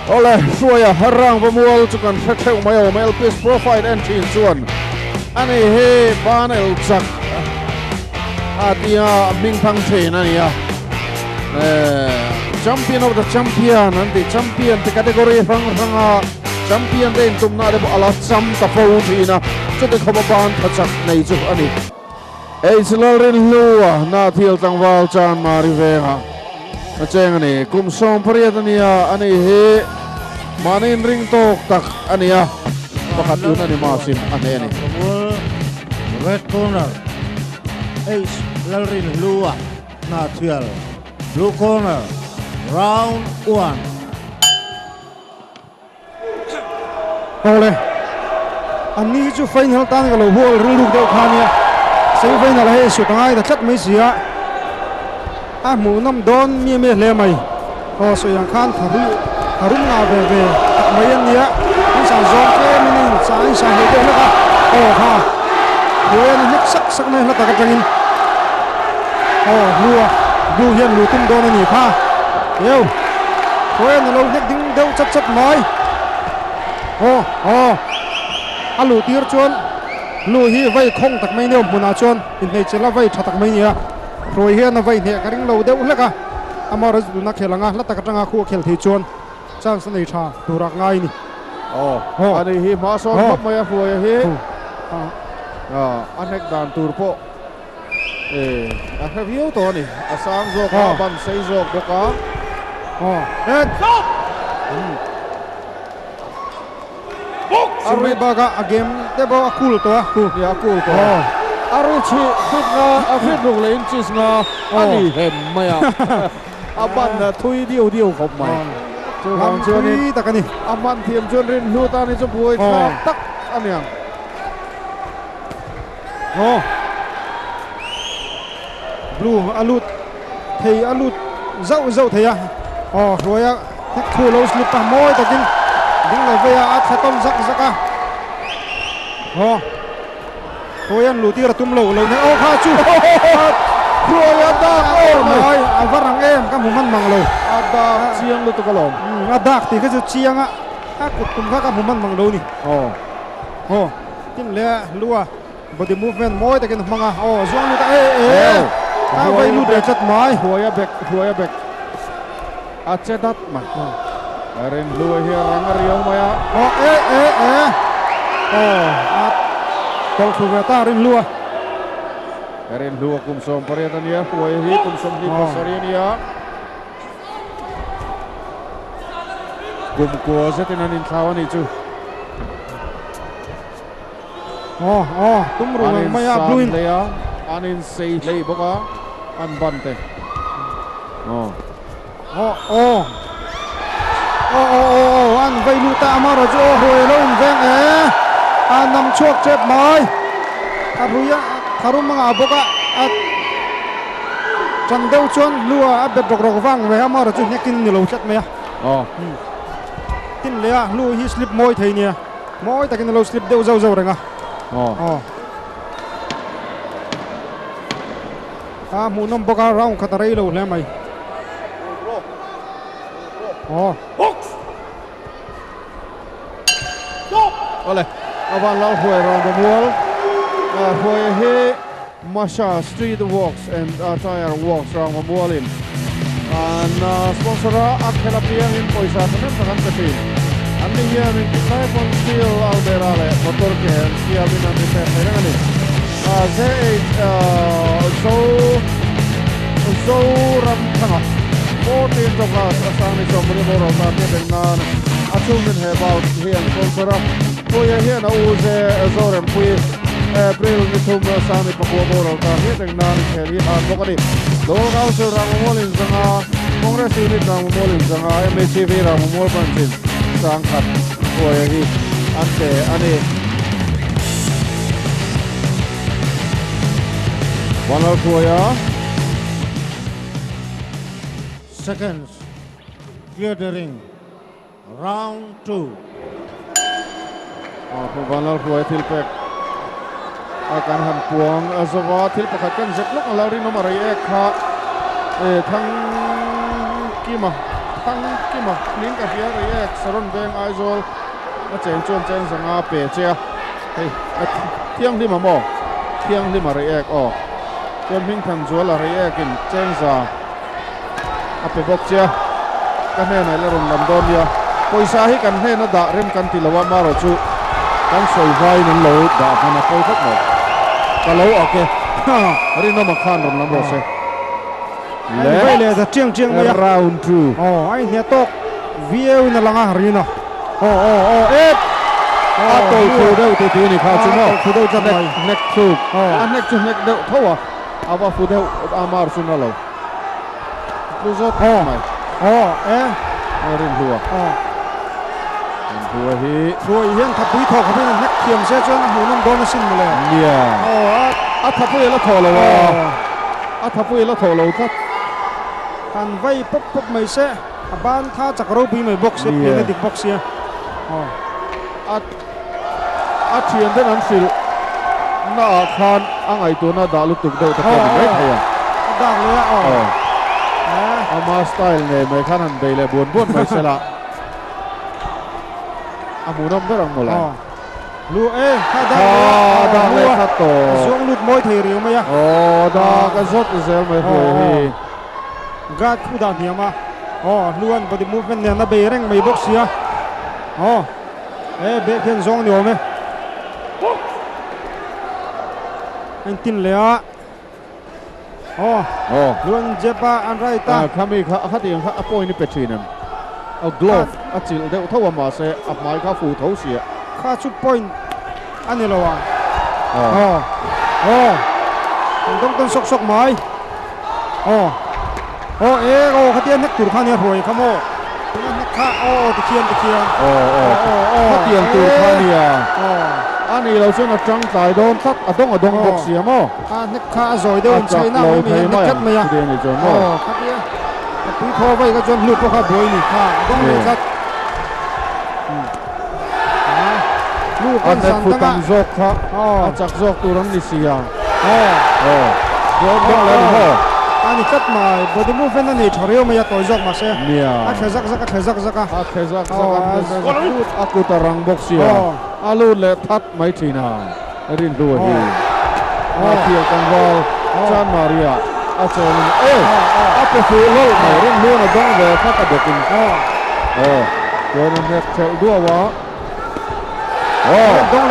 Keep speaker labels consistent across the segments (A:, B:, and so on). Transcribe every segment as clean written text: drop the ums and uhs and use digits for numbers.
A: Lalrinhlua harang pemual cukan theu mai om LPS profile entry chuan ani he ban el chak atia ming phang thein ania champion of the champion anti champion te category ranga champion te tumna de ala cham ta fo thina chute khoba ban thachak nei chu ani Lalrinhlua na thil tangwal chan mari venga acheng ani kum som pariat ania ani he manin ring tok tak ania pakhat yun ani masim ani
B: red corner Lalrinhlua na thil blue corner round 1
C: ole ani chu final tan ga lo bol riluk deuh khania semifinal he su tangai da chat mai sia a mu nam don mi me hle mai o so yang khan harum na ve mai an nia an sa zon ke min sa he de la o ha hoen nek sak mai la ta ka tangin o blue hian lu tum don ani kha yo hoen lo nek ding deuh chat mai alu tir chuan lu hi vai khong tak mai neu muna chuan in nei chela vai tha tak mai nia roi hian na vai ne ka ring lo deuh hleka amara zu na khelanga la tak atanga khu khel thi chuan chance nei tha turak ngai ni
A: ani hi ma son khop mai a hruaia hi anek dan tur po a review to ni asang zo ka ban sei zo ko ka
C: Arri baga agem debo akul to
A: cool to arri chi fitna afit luk lein chis nga ani hem maya aban na thui diu khop mai chu hang chuan ni
C: takani
A: aman thiam chuan rin hlu ta ni chu buai tak aniang
C: blue alut thei alut zau theia hruaia thu lo slip pa moi takin ding la veya at khatom zaka hoyan lu tir tum lo ne kha chu
A: hruaia da
C: mai avarang em ka muman manglo
A: ada chiang lu to kalom
C: adak ti ka chu chianga ka kutum ka muman manglo ni tin le lua body movement moi takin manga zuang lu ta ka vai lu de chat mai
A: hruaia back achedat ma Lalrinhlua hi rangariau maya
C: tol khu ta Lalrinhlua
A: kumsom pariatania hruaia hi kumsom hi pasariania kumko zetin anin thlawani chu
C: tumru maya bluin
A: anin sei lei boka an bante
C: an vai lu ta amara jo hoi lo veng an nam chuak chep mai aruya tharum manga boka at chandeu chuan lua a bet rok wang ve amara chu nekin ni lo chat me tin le lu hi slip moi thei nia moi takin lo slip deu zau renga mu nam boka round khatarei lo hle mai
A: Vanlalhruaia around the wall. Hruaia he Masha street walks and tire walks around the wall in. And sponsor akhela piang in poisa tanan takan kasi. Ani hian in Saipon steel alberale motor ke sia binan di pera ngani. So ram thanga. 14 to class asani somri moro ta dengan achumin he about hian sponsor Hruaia hian a uze zorem pui April ni thum sami pakwa moro ta dengan kheli han bokani dol council ramamolin zanga congress unit ramamolin zanga MHV ramamol banchin sangkhat Hruaia hi ante ani Vanlalhruaia
B: seconds clear the ring round 2
A: Vanlalhruaia thilpek akan han puang azawa thil pakhat kan zetlok Lalrinhlua marai kha thang kima tăng cái mà lính cả phía rồi Saron Beng Aizol nó chèn chuan chèn sang a pe chia hey thiang đi mà mò thiang đi mà rồi chuan minh thằng chúa là rồi kinh chèn sa a pe bok chia cái này là rồng làm đòn dia poisa hi kan he na da rem kan ti lawa ma ro chu kan soi vai nan lo da na poi thot mo ka lo okay ri no ma khan rom lam ro se
C: le le da chiang mai
A: round 2
C: ai ne tok vieu na langa rina et
A: a to khu deu ti ni kha chu mo
C: khu deu chan mai
A: nek chu a nek chu nek deu thawa awa fu deu amar chu na lo lu zot mai rin hua hua hi
C: rồi hian thapui thọ khabe na nek thiam se chuan hu nam don sin mole
A: a thapui la tho lo a thapui la tho lo khat
C: kan vai pop mai se ban tha chakro pi mai box se pe na dik box ya
A: a thian den an sil na khan angai tu na da lu tuk deu ta ko mai thaya
C: da le
A: ama style ne mai khan an bei le buon mai se la amunam berang mola
C: lu kha
A: da le khat to
C: zong lut moi thei riu mai ya
A: da ka zot zel mai hoi hi
C: gat khu da niama luan body movement ne na bei reng mai box ya be khen zong ni ome anh tin le luan jepa an rai ta
A: khami kha tiang kha apoi ni petrinam a glove a chil deuh thawa ma se a mai kha fu tho sia
C: kha chu point ani lo wa dong ton sok mai kha tian nek tur kha ne hoi khamo nek kha ti khian
A: kha tiang tur kha nia ani lo chu na chang tai don tat adong bok sia mo
C: nek kha zoi de on chai na mi nek kat mai ya
A: ni chon mo
C: kha tia pui tho vai ka chon lu ko kha boi ni kha dong le kat lu kan san ta
A: zok kha chak zok turan ni sia
C: ani kat mai body movement ani thoreu mai ya toy zok ma se
A: nia
C: a khezak zaka
A: aku tarang box sia alu le that mai thina rin du hi Matthew Kangwal Chan Maria a chen a pe fu lo mai rin lu na dong ve kha ka dekin ko na nek chel dua wa
C: dong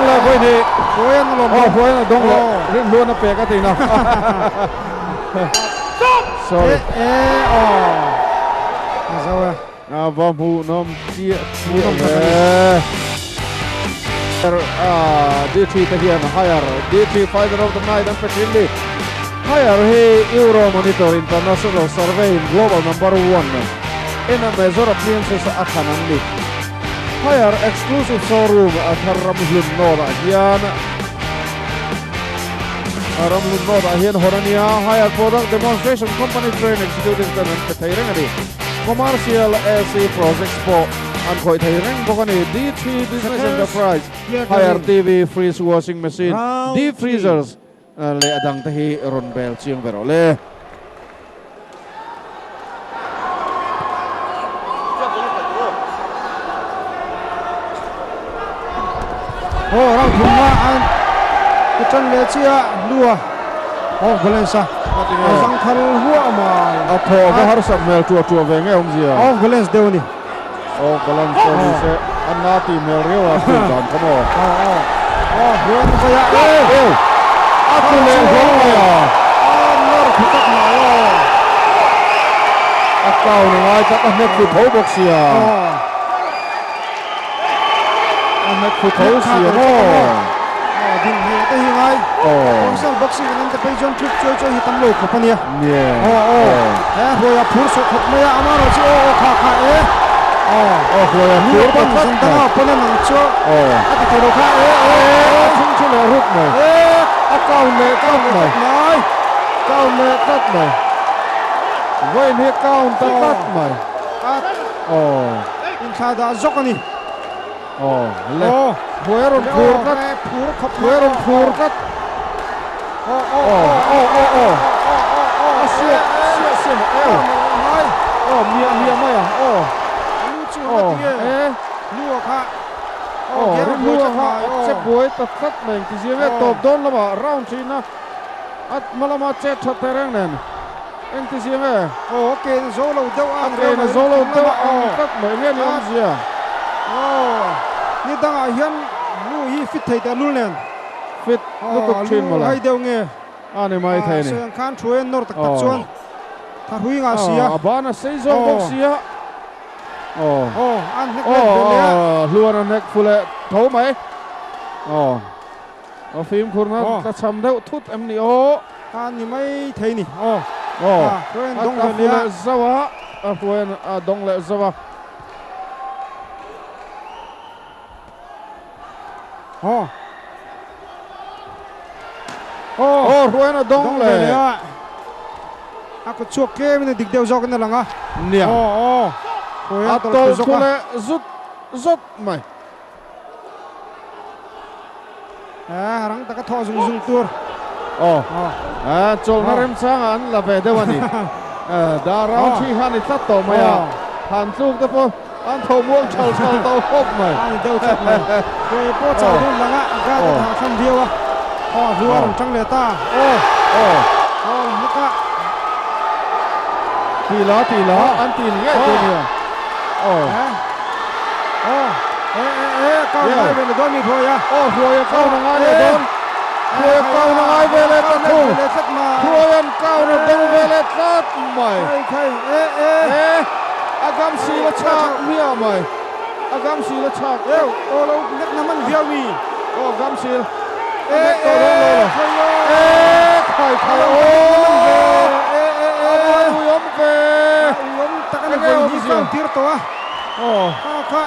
C: le
A: voi ni
C: foi na lo
A: voi na dong le rin lu na pe ka tina sorry
C: zawa
A: va mu nom chia DT tahian higher DT fighter of the night and Petrilli higher he Euro Monitor International Survey global number 1 in a measure of appearances at Hananli higher exclusive showroom at Lalrinhlua hian Horania higher product demonstration company training student and theih commercial AC project sport and khoi theih bokani D3 business enterprise higher TV freeze washing machine deep freezers le adang tahi ron bel chiang vero le
C: rang thuma an chân le chia lua Valensa zang khal hua ma
A: a tho ga har sak mel tua ve nge om zia
C: Valens deuni
A: Valens ni se anati mel rewa tu dan komo
C: huan ka ya
A: aku le ho ya
C: nor khutak ma
A: akau ni ngai ta nek fu tho box sia nek fu tho sia mo
C: din he te hi ngai sal boxing nan te pe jon trip choi hi tam lo ko pania hoya phur so khop maya amaro chi kha
A: hoya phur
C: pa san ta pona nang cho ati te ro kha
A: chung chu le ruk mai akau le kat mai voi ni kau ta kat mai
C: in kha da zokani
A: le Fueron furkat mia mai à
B: lu chu ma ti lu kha
A: Lalrinhlua kha che boy ta tat meng ti zinga top don lama round 3 na at malama che thatereng nen eng ti zinga
B: ke zo lo deu ang
A: ke na zolo to tat mai nge ni zia
B: ni dang a hian lu hi fit thei ta lu nen
A: fit lu tuk chin mala
B: hai deu nge
A: ani mai thei ni
B: sen khan thuen nor tak tak chuan tha hui nga sia
A: abana sei zo bok sia
B: an nek le
A: luan an nek fule tho mai phim khurna ta cham deuh thut em ni
B: an ni mai thei ni khuan
A: dong le zawa khuan dong le zawa khuan dong le
B: ko chuak ke min dik deu jok na langa
A: nia
B: atol
A: khule zut mai
B: rang ta ka tho zung zung tur
A: chol na rem chang an la ve dewani da round 3 han it to maya han tluk te po an tho muang chal chal to hop mai
B: an deu chat mai koi po chau dun langa ga ta kham diwa luar chang le ta muka
A: tila an til nge tu ni
B: cao ngai về don mi thôi à
A: rồi cao na ngai le don rồi cao na ngai về le ta thu rồi an cao na dong về le tat mai agam si la chak mia mai agam si la chak
B: lo net naman viau mi
A: agam si khai yom ve
B: yom takan voi ni kan tir to kha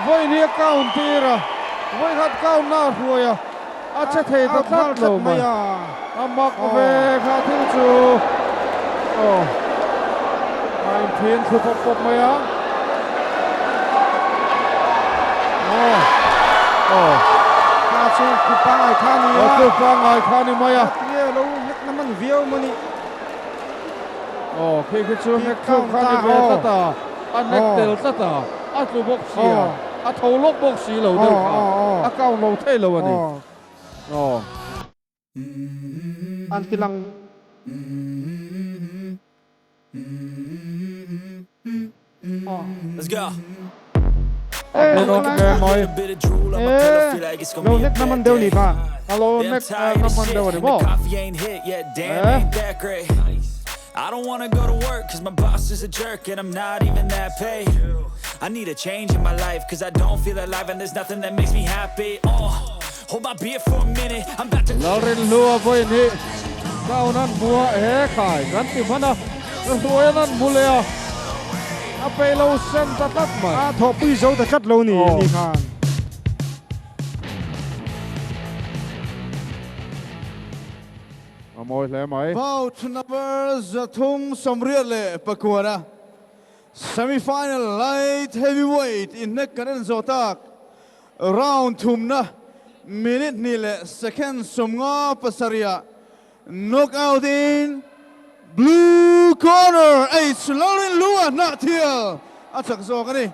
A: voi ni count tira voi hat count na ruaya acha thei ta tat lo mai amak ve kha thil chu ai thiên thu pop mai a
B: kha chu ku pa ai kha ni
A: mai a
B: ye lo net naman viau mani
A: khi chu nek count kha ni ve ta an nek tel ta a tu bok sia a tho lok bok si lo deu a count lo thei lo ani
B: an tilang
D: let's go.
A: Nó nghe mồi.
B: Lâu nhất năm ăn đâu nhỉ ba?
A: Alo, next năm ăn đâu nhỉ bo?
D: I don't wanna go to work cause my boss is a jerk and I'm not even that paid. I need a change in my life cause I don't feel alive and there's nothing that makes me happy. Hold my beer for a minute. I'm about to
A: Lalrinhlua voi ni. Kau nan mua khai gan ti mana. Ruaya nan mulea. Apei lo sen ta tat mai.
B: Tho pui zo ta chat lo ni ni khan.
A: Amoi le mai.
E: Bout number Zathum Samriale Pakuara. Semifinal light heavyweight in Nekanen Zotak. Round tumna. Minute nile second sumnga pasaria. Knockout in blue corner. Lalrinhlua not here. Achak zo kani.